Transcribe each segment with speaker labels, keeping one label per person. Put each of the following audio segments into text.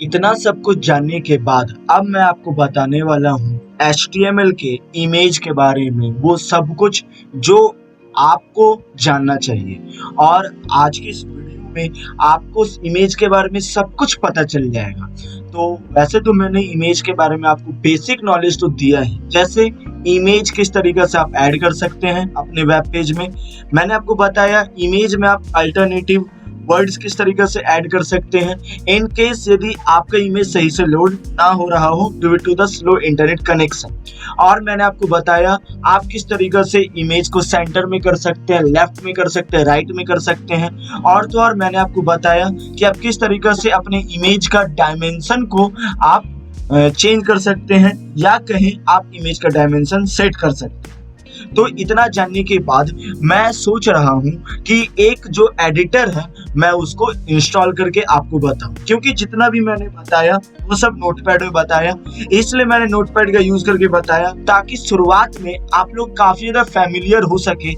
Speaker 1: इतना सब कुछ जानने के बाद अब मैं आपको बताने वाला हूँ HTML के इमेज के बारे में, वो सब कुछ जो आपको जानना चाहिए। और आज की इस वीडियो में आपको उस इमेज के बारे में सब कुछ पता चल जाएगा। तो वैसे तो मैंने इमेज के बारे में आपको बेसिक नॉलेज तो दिया ही, जैसे इमेज किस तरीके से आप ऐड कर सकते हैं अपने वेब पेज में। मैंने आपको बताया इमेज में आप अल्टरनेटिव वर्ड्स किस तरीके से ऐड कर सकते हैं इन केस यदि आपका इमेज सही से लोड ना हो रहा हो due to the slow internet connection. और मैंने आपको बताया आप किस तरीके से इमेज को सेंटर में कर सकते हैं, लेफ्ट में कर सकते हैं, राइट में कर सकते हैं। और तो और मैंने आपको बताया कि आप किस तरीके से अपने इमेज का डायमेंशन को आप चेंज कर सकते हैं या कहीं आप इमेज का डायमेंशन सेट कर सकते हैं। तो इतना जानने के बाद मैं सोच रहा हूँ कि एक जो एडिटर है मैं उसको इंस्टॉल करके आपको बताऊं, क्योंकि जितना भी मैंने बताया वो सब नोटपैड में बताया, इसलिए मैंने नोटपैड का यूज करके बताया ताकि शुरुआत में आप लोग काफी ज्यादा फैमिलियर हो सके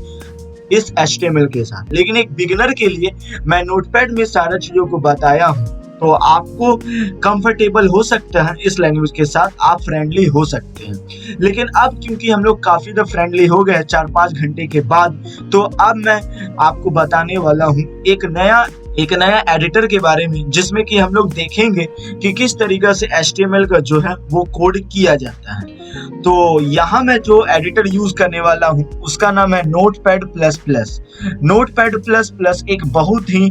Speaker 1: इस HTML के साथ। लेकिन एक बिगिनर के लिए मैं नोटपैड में सारा चीजों को बताया हूँ, तो आपको कंफर्टेबल हो सकता है इस लैंग्वेज के साथ, आप फ्रेंडली हो सकते हैं। लेकिन अब क्योंकि हम लोग काफी ज़्यादा फ्रेंडली हो गए 4-5 घंटे के बाद, तो अब मैं आपको बताने वाला हूँ एक नया एडिटर के बारे में, जिसमें कि हम लोग देखेंगे कि किस तरीके से HTML का जो है वो कोड किया जाता है। तो यहाँ मैं जो एडिटर यूज करने वाला हूँ उसका नाम है notepad plus plus. Notepad plus plus एक बहुत ही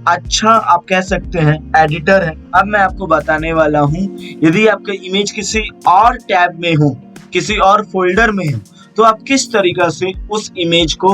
Speaker 1: अच्छा आप कह सकते हैं एडिटर है। अब मैं आपको बताने वाला हूँ, यदि आपका इमेज किसी और टैब में हो, किसी और फोल्डर में हो, तो आप किस तरीके से उस इमेज को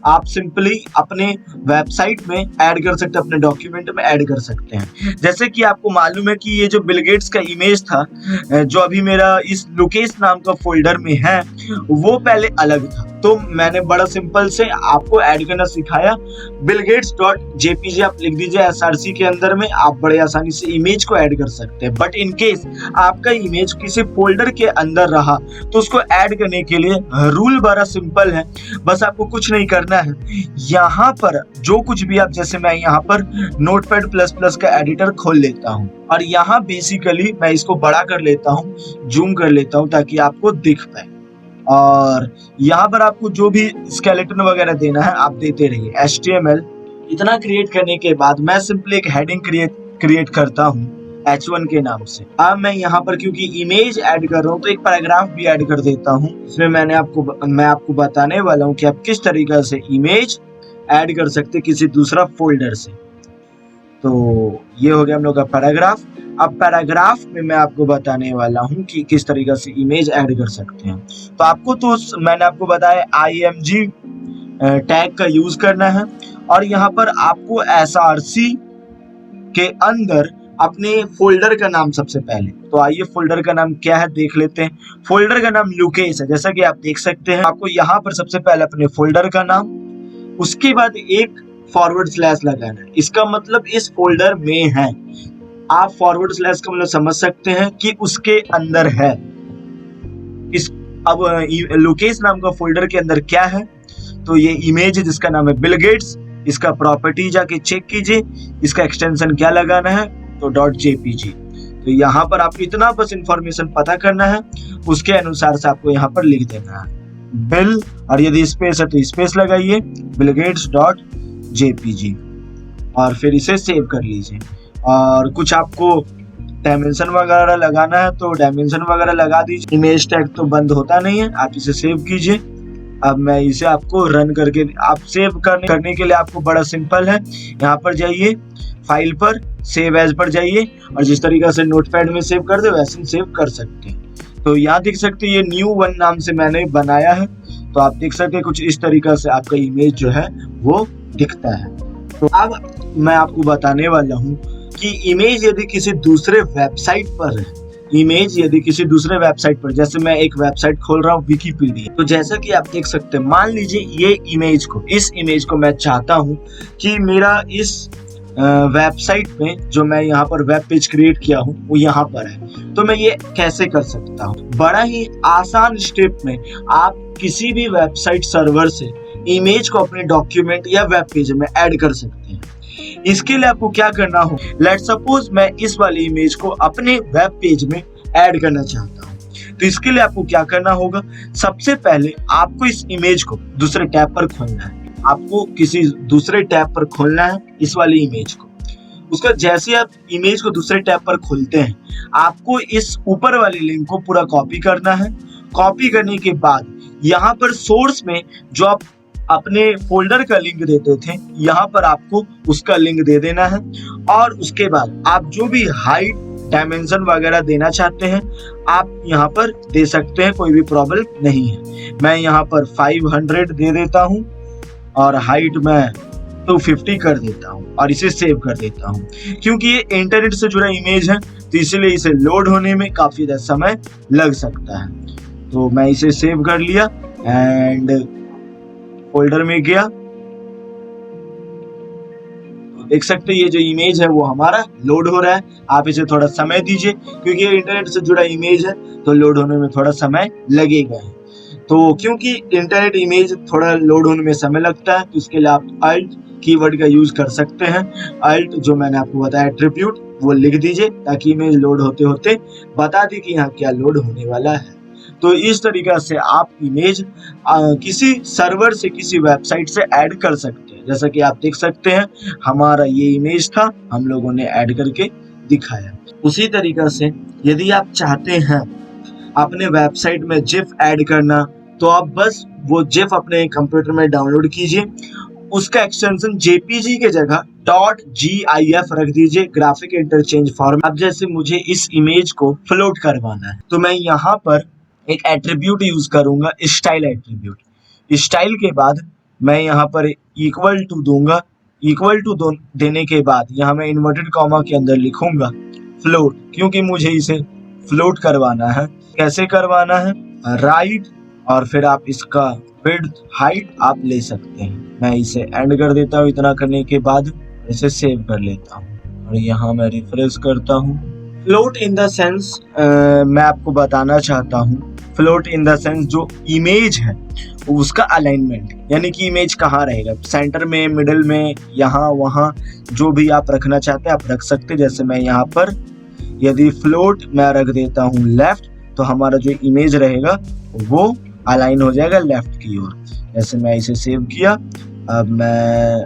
Speaker 1: आप सिंपली अपने वेबसाइट में ऐड कर सकते हैं, अपने डॉक्यूमेंट में ऐड कर सकते हैं। जैसे कि आपको मालूम है कि ये जो बिल गेट्स का इमेज था जो अभी मेरा इस लोकेश नाम का फोल्डर में है, वो पहले अलग था। तो मैंने बड़ा सिंपल से आपको ऐड करना सिखाया। billgates.jpg आप लिख दीजिए SRC के अंदर में, आप बड़े आसानी से इमेज को ऐड कर सकते हैं। बट इन केस आपका इमेज किसी फोल्डर के अंदर रहा तो उसको ऐड करने के लिए रूल बड़ा सिंपल है, बस आपको कुछ नहीं करना है। यहाँ पर जो कुछ भी आप, जैसे मैं यहाँ पर नोटपैड प्लस प्लस का एडिटर खोल लेता हूँ और यहाँ बेसिकली मैं इसको बड़ा कर लेता हूँ, जूम कर लेता हूँ ताकि आपको दिख पाए। और यहाँ पर आपको जो भी स्केलेटन वगैरह देना है आप देते रहिए। HTML इतना क्रिएट करने के बाद मैं सिंपली एक हेडिंग क्रिएट करता हूँ H1 के नाम से। अब मैं यहाँ पर क्योंकि इमेज ऐड कर रहा हूँ तो एक पैराग्राफ भी ऐड कर देता हूँ। इसमें मैं आपको बताने वाला हूँ कि आप किस तरीके से इमेज ऐड कर सकते किसी दूसरा फोल्डर से। तो ये हो गया हम लोग का पैराग्राफ। अब पैराग्राफ में मैं आपको बताने वाला हूँ कि किस तरीके से इमेज ऐड कर सकते हैं। तो आपको तो मैंने आपको बताया img टैग का यूज करना है और यहाँ पर आपको SRC के अंदर अपने फोल्डर का नाम सबसे पहले, तो आइए फोल्डर का नाम क्या है देख लेते हैं। फोल्डर का नाम लोकेश है, जैसा कि आप देख सकते हैं। आपको यहाँ पर सबसे पहले अपने फोल्डर का नाम, उसके बाद एक फॉरवर्ड स्लैश लगाना है। इसका मतलब इस फोल्डर में है। आप फॉरवर्ड स्लैश का मतलब समझ सकते हैं कि उसके अंदर है। इस अब लोकेश नाम का फोल्डर के अंदर क्या है, तो ये इमेज है जिसका नाम है बिल गेट्स। इसका प्रॉपर्टी जाके चेक कीजिए, इसका एक्सटेंशन क्या लगाना है, तो .jpg। तो यहाँ पर आपको इतना बस इंफॉर्मेशन पता करना है, उसके अनुसार से आपको यहाँ पर लिख देना है बिल, और यदि स्पेस है तो स्पेस लगाइए billgates.jpg और फिर इसे सेव कर लीजिए। और कुछ आपको डायमेंशन वगैरह लगाना है तो डायमेंशन वगैरह लगा दीजिए। इमेज टैग तो बंद होता नहीं है, आप इसे सेव कीजिए। अब मैं इसे आपको रन करके, आप सेव करने के लिए आपको बड़ा सिंपल है, यहाँ पर जाइए फाइल पर, सेव एज पर जाइए और जिस तरीके से नोटपैड में सेव कर दे वैसे ही सेव कर सकते हैं। तो यहाँ देख सकते हैं ये new1 नाम से मैंने बनाया है। तो आप देख सकते हैं कुछ इस तरीके से आपका इमेज जो है वो दिखता है। तो अब मैं आपको बताने वाला हूँ कि इमेज यदि किसी दूसरे वेबसाइट पर है, इमेज यदि किसी दूसरे वेबसाइट पर, जैसे मैं एक वेबसाइट खोल रहा हूँ विकिपीडिया, तो जैसा कि आप देख सकते हैं, मान लीजिए इस इमेज को मैं चाहता हूँ कि मेरा इस वेबसाइट में जो मैं यहाँ पर वेब पेज क्रिएट किया हूँ वो यहाँ पर है। तो मैं ये कैसे कर सकता हूँ, बड़ा ही आसान स्टेप में आप किसी भी वेबसाइट सर्वर से इमेज को अपने डॉक्यूमेंट या वेब पेज में ऐड कर सकते हैं। इसके लिए आपको क्या करना हो, लेट सपोज मैं इस वाली इमेज को अपने वेब पेज में ऐड करना चाहता हूँ। तो इसके लिए आपको क्या करना होगा, सबसे पहले आपको इस इमेज को दूसरे टैब पर खोलना है। आपको किसी दूसरे टैब पर खोलना है इस वाली इमेज को। उसका जैसे आप इमेज को दूसरे टैब पर खोलते हैं, आपको इस ऊपर वाली लिंक को पूरा कॉपी करना है। कॉपी करने के बाद यहाँ पर सोर्स में जो आप अपने फोल्डर का लिंक देते थे, यहाँ पर आपको उसका लिंक दे देना है। और उसके बाद आप जो भी हाइट डायमेंशन वगैरह देना चाहते हैं आप यहाँ पर दे सकते हैं, कोई भी प्रॉब्लम नहीं है। मैं यहाँ पर 500 दे देता हूँ और हाइट में 250 कर देता हूँ और इसे सेव कर देता हूँ। क्योंकि ये इंटरनेट से जुड़ा इमेज है तो इसलिए इसे लोड होने में काफी ज्यादा समय लग सकता है। तो मैं इसे सेव कर लिया एंड फोल्डर में गया। तो देख सकते हैं ये जो इमेज है वो हमारा लोड हो रहा है। आप इसे थोड़ा समय दीजिए क्योंकि ये इंटरनेट से जुड़ा इमेज है तो लोड होने में थोड़ा समय लगेगा। तो क्योंकि इंटरनेट इमेज थोड़ा लोड होने में समय लगता है तो इसके लिए आप अल्ट कीवर्ड का यूज कर सकते हैं। अल्ट जो मैंने आपको बताया एट्रीब्यूट वो लिख दीजिए ताकि इमेज लोड होते होते बता दी कि यहाँ क्या लोड होने वाला है। तो इस तरीका से आप इमेज किसी सर्वर से किसी वेबसाइट से ऐड कर सकते हैं। जैसा कि आप देख सकते हैं हमारा ये इमेज था, हम लोगों ने ऐड करके दिखाया। उसी तरीका से यदि आप चाहते हैं अपने वेबसाइट में जिफ ऐड करना तो आप बस वो जिफ अपने कंप्यूटर में डाउनलोड कीजिए। उसका एक्सटेंशन जेपीजी के जगह .gif रख दीजिए, ग्राफिक इंटरचेंज फॉर्मेट। अब जैसे मुझे इस इमेज को फ्लोट करवाना है तो मैं यहाँ पर एक एट्रीब्यूट यूज करूंगा, स्टाइल एट्रीब्यूट। स्टाइल के बाद मैं यहाँ पर इक्वल टू दूंगा। इक्वल टू देने के बाद यहाँ मैं इन्वर्टेड कॉमा के अंदर लिखूंगा फ्लोट, क्योंकि मुझे इसे फ्लोट करवाना है। कैसे करवाना है, राइट और फिर आप इसका विड्थ हाइट आप ले सकते हैं। मैं इसे एंड कर देता हूँ। इतना करने के बाद इसे सेव कर लेता हूँ और यहाँ मैं रिफ्रेश करता हूँ। फ्लोट इन द सेंस मैं आपको बताना चाहता हूँ, फ्लोट इन द सेंस जो इमेज है उसका अलाइनमेंट, यानी कि इमेज कहाँ रहेगा, सेंटर में, मिडिल में, यहाँ वहाँ जो भी आप रखना चाहते हैं आप रख सकते हैं। जैसे मैं यहाँ पर यदि फ्लोट मैं रख देता हूँ लेफ्ट तो हमारा जो इमेज रहेगा वो अलाइन हो जाएगा लेफ्ट की ओर। जैसे मैं इसे सेव किया, अब मैं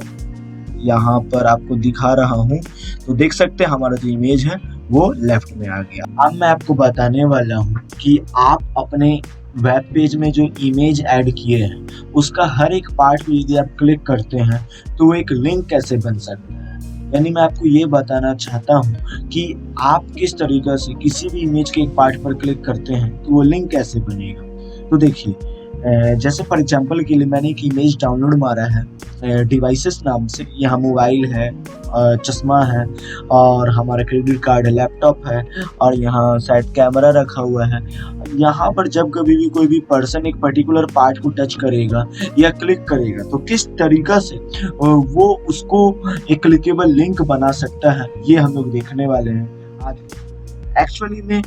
Speaker 1: यहाँ पर आपको दिखा रहा हूँ तो देख सकते हैं हमारा जो इमेज है वो लेफ्ट में आ गया। अब मैं आपको बताने वाला हूँ कि आप अपने वेब पेज में जो इमेज ऐड किए हैं उसका हर एक पार्ट पे यदि आप क्लिक करते हैं तो एक लिंक कैसे बन सकता है। यानी मैं आपको ये बताना चाहता हूँ कि आप किस तरीके से किसी भी इमेज के एक पार्ट पर क्लिक करते हैं तो वो लिंक कैसे बनेगा। तो देखिए, जैसे फॉर एग्जांपल के लिए मैंने एक इमेज डाउनलोड मारा है डिवाइसेस नाम से। यहाँ मोबाइल है, चश्मा है और हमारा क्रेडिट कार्ड है, लैपटॉप है और यहाँ शायद कैमरा रखा हुआ है। यहाँ पर जब कभी भी कोई भी पर्सन एक पर्टिकुलर पार्ट को टच करेगा या क्लिक करेगा तो किस तरीका से वो उसको एक क्लिकेबल लिंक बना सकता है, ये हम लोग देखने वाले हैं आज। एक्चुअली में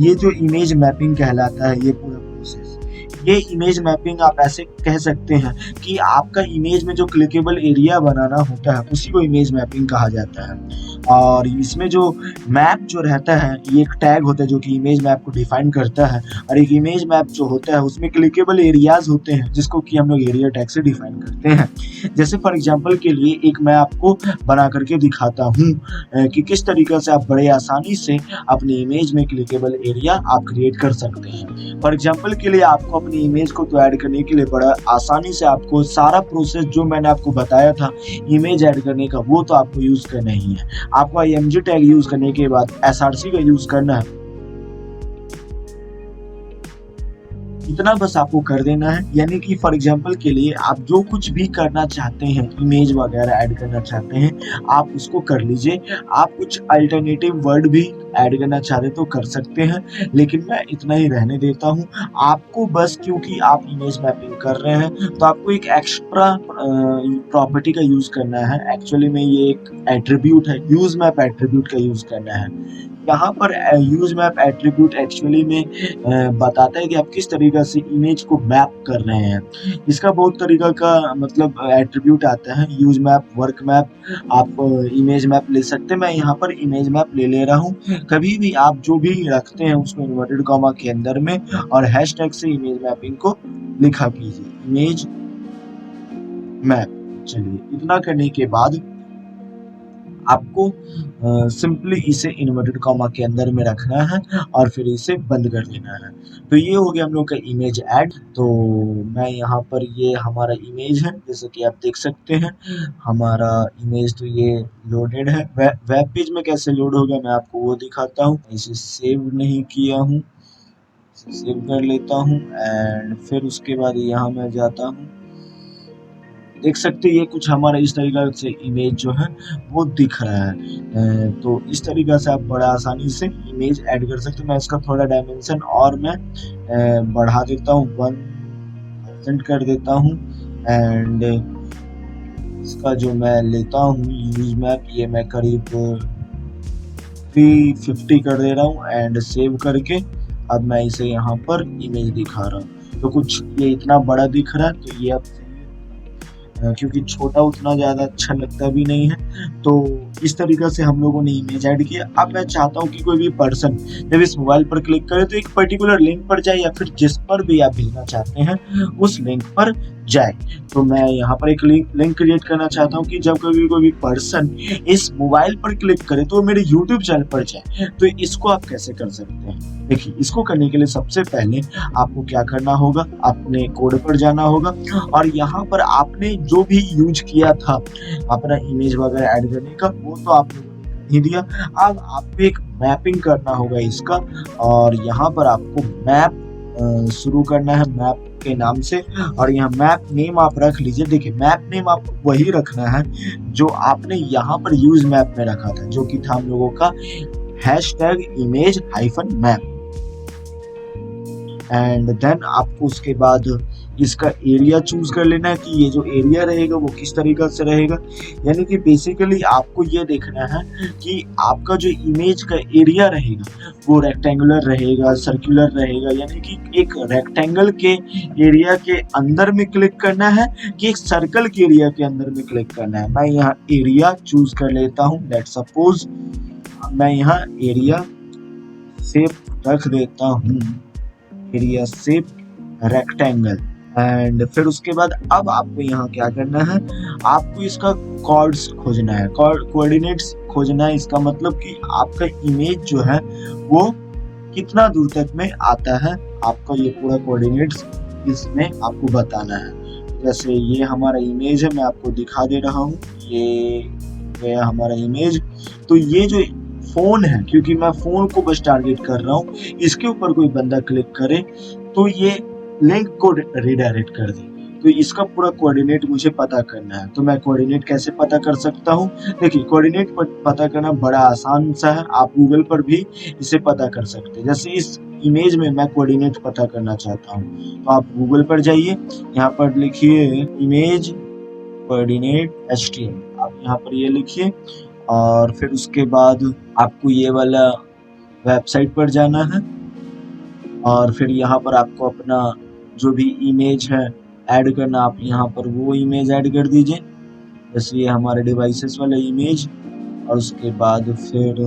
Speaker 1: ये जो इमेज मैपिंग कहलाता है ये पूरा प्रोसेस, ये इमेज मैपिंग आप ऐसे कह सकते हैं कि आपका इमेज में जो क्लिकेबल एरिया बनाना होता है उसी को इमेज मैपिंग कहा जाता है। और इसमें जो मैप जो रहता है ये एक टैग होता है जो कि इमेज मैप को डिफाइन करता है। और एक इमेज मैप जो होता है उसमें क्लिकेबल एरियाज होते हैं जिसको कि हम लोग एरिया टैग से डिफाइन करते हैं। जैसे फॉर एग्जांपल के लिए एक मैं आपको बना करके दिखाता हूँ कि किस तरीके से आप बड़े आसानी से अपनी इमेज में क्लिकेबल एरिया आप क्रिएट कर सकते हैं। फॉर एग्जांपल के लिए आपको अपनी इमेज को तो ऐड करने के लिए बड़ा आसानी से आपको सारा प्रोसेस जो मैंने आपको बताया था इमेज ऐड करने का वो तो आपको यूज करना ही है। आपको img टैग यूज करने के बाद src का यूज करना है, इतना बस आपको कर देना है। यानी कि फॉर एग्जांपल के लिए आप जो कुछ भी करना चाहते हैं, इमेज वगैरह ऐड करना चाहते हैं, आप उसको कर लीजिए। आप कुछ अल्टरनेटिव वर्ड भी ऐड करना चाहते तो कर सकते हैं, लेकिन मैं इतना ही रहने देता हूँ। आपको बस क्योंकि आप इमेज मैपिंग कर रहे हैं तो आपको एक एक्स्ट्रा प्रॉपर्टी का यूज करना है। एक्चुअली में ये एक एट्रीब्यूट है, यूज मैप एट्रीब्यूट का यूज करना है। यहाँ पर यूज मैप एट्रीब्यूट एक्चुअली में बताता है कि आप किस तरीके से इमेज को मैप कर रहे हैं। इसका बहुत तरीका का मतलब एट्रीब्यूट आता है, यूज मैप, वर्क मैप, आप इमेज मैप ले सकते हैं। मैं यहाँ पर इमेज मैप ले रहा हूँ। कभी भी आप जो भी रखते हैं उसको इन्वर्टेड कॉमा के अंदर में और हैशटैग से इमेज मैपिंग को लिखा कीजिए, इमेज मैप। चलिए, इतना करने के बाद आपको सिंपली इसे इन्वर्टेड कॉमा के अंदर में रखना है और फिर इसे बंद कर देना है। तो ये हो गया हम लोग का इमेज ऐड। तो मैं यहाँ पर, ये हमारा इमेज है, जैसे कि आप देख सकते हैं हमारा इमेज तो ये लोडेड है। वेब पेज में कैसे लोड होगा मैं आपको वो दिखाता हूँ। इसे सेव नहीं किया हूँ, सेव कर लेता हूँ एंड फिर उसके बाद यहाँ मैं जाता हूँ। देख सकते हैं ये कुछ हमारा इस तरीका से इमेज जो है वो दिख रहा है। तो इस तरीका से आप बड़ा आसानी से इमेज ऐड कर सकते हैं। मैं इसका थोड़ा डायमेंशन और मैं बढ़ा देता हूँ, 1% कर देता हूँ एंड इसका जो मैं लेता हूँ यूज मैप, ये मैं करीब 350 कर दे रहा हूँ एंड सेव करके अब मैं इसे यहाँ पर इमेज दिखा रहा हूँ। तो कुछ ये इतना बड़ा दिख रहा है, तो ये अब क्योंकि छोटा उतना ज्यादा अच्छा लगता भी नहीं है। तो इस तरीका से हम लोगों ने इमेज ऐड किया। अब मैं चाहता हूँ कि कोई भी पर्सन जब इस मोबाइल पर क्लिक करे तो एक पर्टिकुलर लिंक पर जाए या फिर जिस पर भी आप भेजना चाहते हैं उस लिंक पर जाए। तो मैं यहाँ पर एक लिंक क्रिएट करना चाहता हूँ कि जब कभी कोई भी पर्सन इस मोबाइल पर क्लिक करे तो मेरे यूट्यूब चैनल पर जाए। तो इसको आप कैसे कर सकते हैं? देखिए, इसको करने के लिए सबसे पहले आपको क्या करना होगा, अपने कोड पर जाना होगा और यहाँ पर आपने जो भी यूज किया था अपना इमेज वगैरह ऐड करने का, वो तो आपने नहीं दिया। अब आपको एक मैपिंग करना होगा इसका और यहाँ पर आपको मैप शुरू करना है मैप के नाम से और यहाँ मैप नेम आप रख लीजिए। देखिए, मैप नेम आपको वही रखना है जो आपने यहाँ पर यूज मैप में रखा था, जो कि था हम लोगों का #image-map। एंड देन आपको उसके बाद इसका एरिया चूज कर लेना है कि ये जो एरिया रहेगा वो किस तरीका से रहेगा। यानी कि बेसिकली आपको ये देखना है कि आपका जो इमेज का एरिया रहेगा वो रेक्टेंगुलर रहेगा, सर्कुलर रहेगा, यानी कि एक रेक्टेंगल के एरिया के अंदर में क्लिक करना है कि एक सर्कल के एरिया के अंदर में क्लिक करना है। मैं यहाँ एरिया चूज कर लेता हूँ। लेट्स सपोज मैं यहाँ एरिया शेप रख देता हूँ, एरिया शेप रेक्टेंगल। एंड फिर उसके बाद अब आपको यहाँ क्या करना है, आपको इसका कॉर्ड्स खोजना है, कोऑर्डिनेट्स खोजना है। इसका मतलब कि आपका इमेज जो है वो कितना दूर तक में आता है, आपका ये पूरा कोऑर्डिनेट्स इसमें आपको बताना है। जैसे ये हमारा इमेज है, मैं आपको दिखा दे रहा हूँ, ये गया हमारा इमेज। तो ये जो फोन है, क्योंकि मैं फोन को बस टारगेट कर रहा हूँ, इसके ऊपर कोई बंदा क्लिक करे तो ये लिंक को रिडायरेक्ट कर दे। तो इसका पूरा कोऑर्डिनेट मुझे पता करना है। तो मैं कोऑर्डिनेट कैसे पता कर सकता हूँ? देखिए, कोऑर्डिनेट पता करना बड़ा आसान सा है, आप गूगल पर भी इसे पता कर सकते हैं। जैसे इस इमेज में मैं कोऑर्डिनेट पता करना चाहता हूँ तो आप गूगल पर जाइए, यहाँ पर लिखिए इमेज कोऑर्डिनेट HTML, आप यहाँ पर ये लिखिए और फिर उसके बाद आपको ये वाला वेबसाइट पर जाना है और फिर यहाँ पर आपको अपना जो भी इमेज है ऐड करना, आप यहाँ पर वो इमेज ऐड कर दीजिए। जैसे ये हमारे डिवाइसेस वाला इमेज और उसके बाद फिर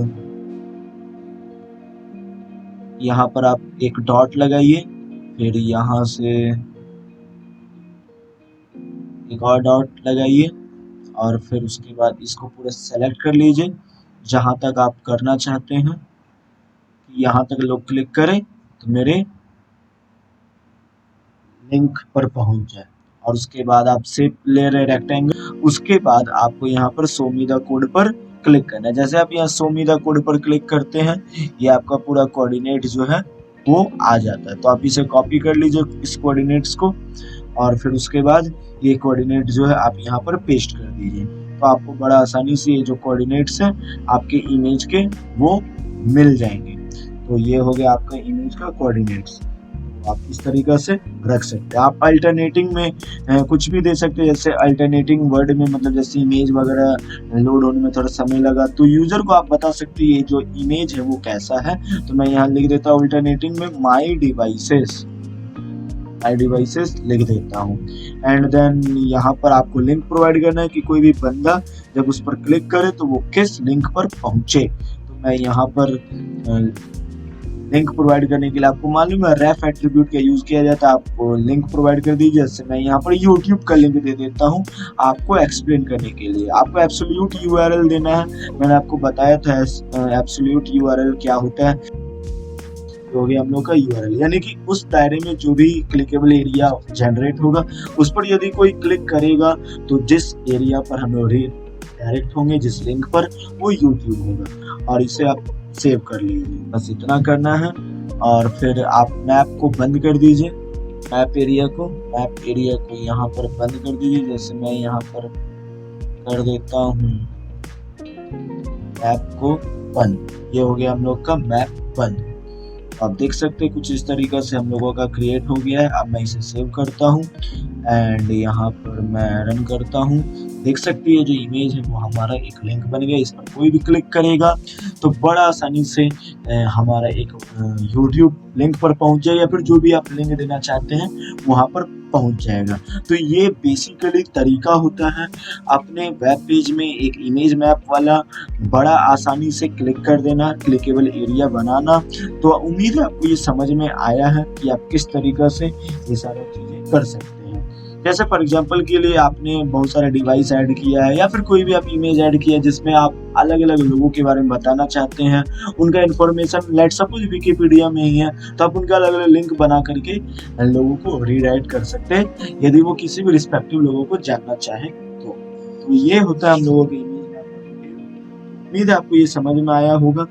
Speaker 1: यहाँ पर आप एक डॉट लगाइए, फिर यहाँ से एक और डॉट लगाइए और फिर उसके बाद इसको पूरा सेलेक्ट कर लीजिए जहाँ तक आप करना चाहते हैं। यहाँ तक लोग क्लिक करें तो मेरे लिंक पर पहुंच जाए और उसके बाद आप शेप ले रहे रेक्टेंगल, उसके बाद आपको यहाँ पर शो मी द कोड पर क्लिक करना है। जैसे आप यहाँ शो मी द कोड पर क्लिक करते हैं ये आपका पूरा कोऑर्डिनेट जो है वो आ जाता है। तो आप इसे कॉपी कर लीजिए इस कोऑर्डिनेट्स को और फिर उसके बाद ये कोऑर्डिनेट जो है आप यहाँ पर पेस्ट कर दीजिए। तो आपको बड़ा आसानी से ये जो कोऑर्डिनेट्स हैं आपके इमेज के वो मिल जाएंगे। तो ये हो गया आपका इमेज का कोऑर्डिनेट्स। आप इस तरीका से रख सकते हैं। आप अल्टरनेटिंग में कुछ भी दे सकते हैं, जैसे अल्टरनेटिंग वर्ड में मतलब जैसे इमेज वगैरह लोड होने में थोड़ा समय लगा तो यूजर को आप बता सकते हैं ये जो इमेज है वो कैसा है। तो मैं यहाँ लिख देता हूँ अल्टरनेटिंग में माई डिवाइसेस लिख देता हूँ। एंड देन यहाँ पर आपको लिंक प्रोवाइड करना है कि कोई भी बंदा जब उस पर क्लिक करे तो वो किस लिंक पर पहुंचे। तो मैं यहाँ पर लिंक प्रोवाइड करने के लिए आपको मालूम है रेफ एट्रीब्यूट का यूज किया जाता है। आपको लिंक प्रोवाइड कर दीजिए। जैसे मैं यहाँ पर यूट्यूब का लिंक दे देता हूँ आपको एक्सप्लेन करने के लिए। आपको एब्सोल्यूट यूआरएल देना है। मैंने आपको बताया था एब्सोल्यूट यूआरएल क्या होता है। हो गया हम लोग का यूआरएल, यानी कि उस दायरे में जो भी क्लिकेबल एरिया जनरेट होगा उस पर यदि कोई क्लिक करेगा तो जिस एरिया पर हम लोग डायरेक्ट होंगे, जिस लिंक पर, वो यूट्यूब होगा। और इसे आप सेव कर लीजिए। बस इतना करना है। और फिर आप मैप को बंद कर दीजिए। मैप एरिया को यहाँ पर बंद कर दीजिए। जैसे मैं यहाँ पर कर देता हूँ मैप को बंद। ये हो गया हम लोग का मैप बंद। आप देख सकते हैं कुछ इस तरीका से हम लोगों का क्रिएट हो गया है। अब मैं इसे सेव करता हूँ एंड यहाँ पर मैं रन करता हूँ। देख सकते हैं जो इमेज है वो हमारा एक लिंक बन गया। इस पर कोई भी क्लिक करेगा तो बड़ा आसानी से हमारा एक यूट्यूब लिंक पर पहुंच जाए, या फिर जो भी आप लिंक देना चाहते हैं वहां पर पहुंच जाएगा। तो ये बेसिकली तरीका होता है अपने वेब पेज में एक इमेज मैप वाला बड़ा आसानी से क्लिक कर देना, क्लिकेबल एरिया बनाना। तो उम्मीद है आपको ये समझ में आया है कि आप किस तरीका से ये सारी चीजें कर सकते हैं। जैसे फॉर एग्जांपल के लिए आपने बहुत सारे डिवाइस ऐड किया है, या फिर कोई भी आप इमेज ऐड किया है जिसमें आप अलग अलग लोगों के बारे में बताना चाहते हैं, उनका इन्फॉर्मेशन लेट सपोज विकिपीडिया में ही है, तो आप उनका अलग अलग लिंक बना करके लोगों को रीडायरेक्ट कर सकते हैं यदि वो किसी भी रिस्पेक्टिव लोगों को जानना चाहे तो ये होता है हम लोगों के इमेज। उम्मीद है आपको ये समझ में आया होगा।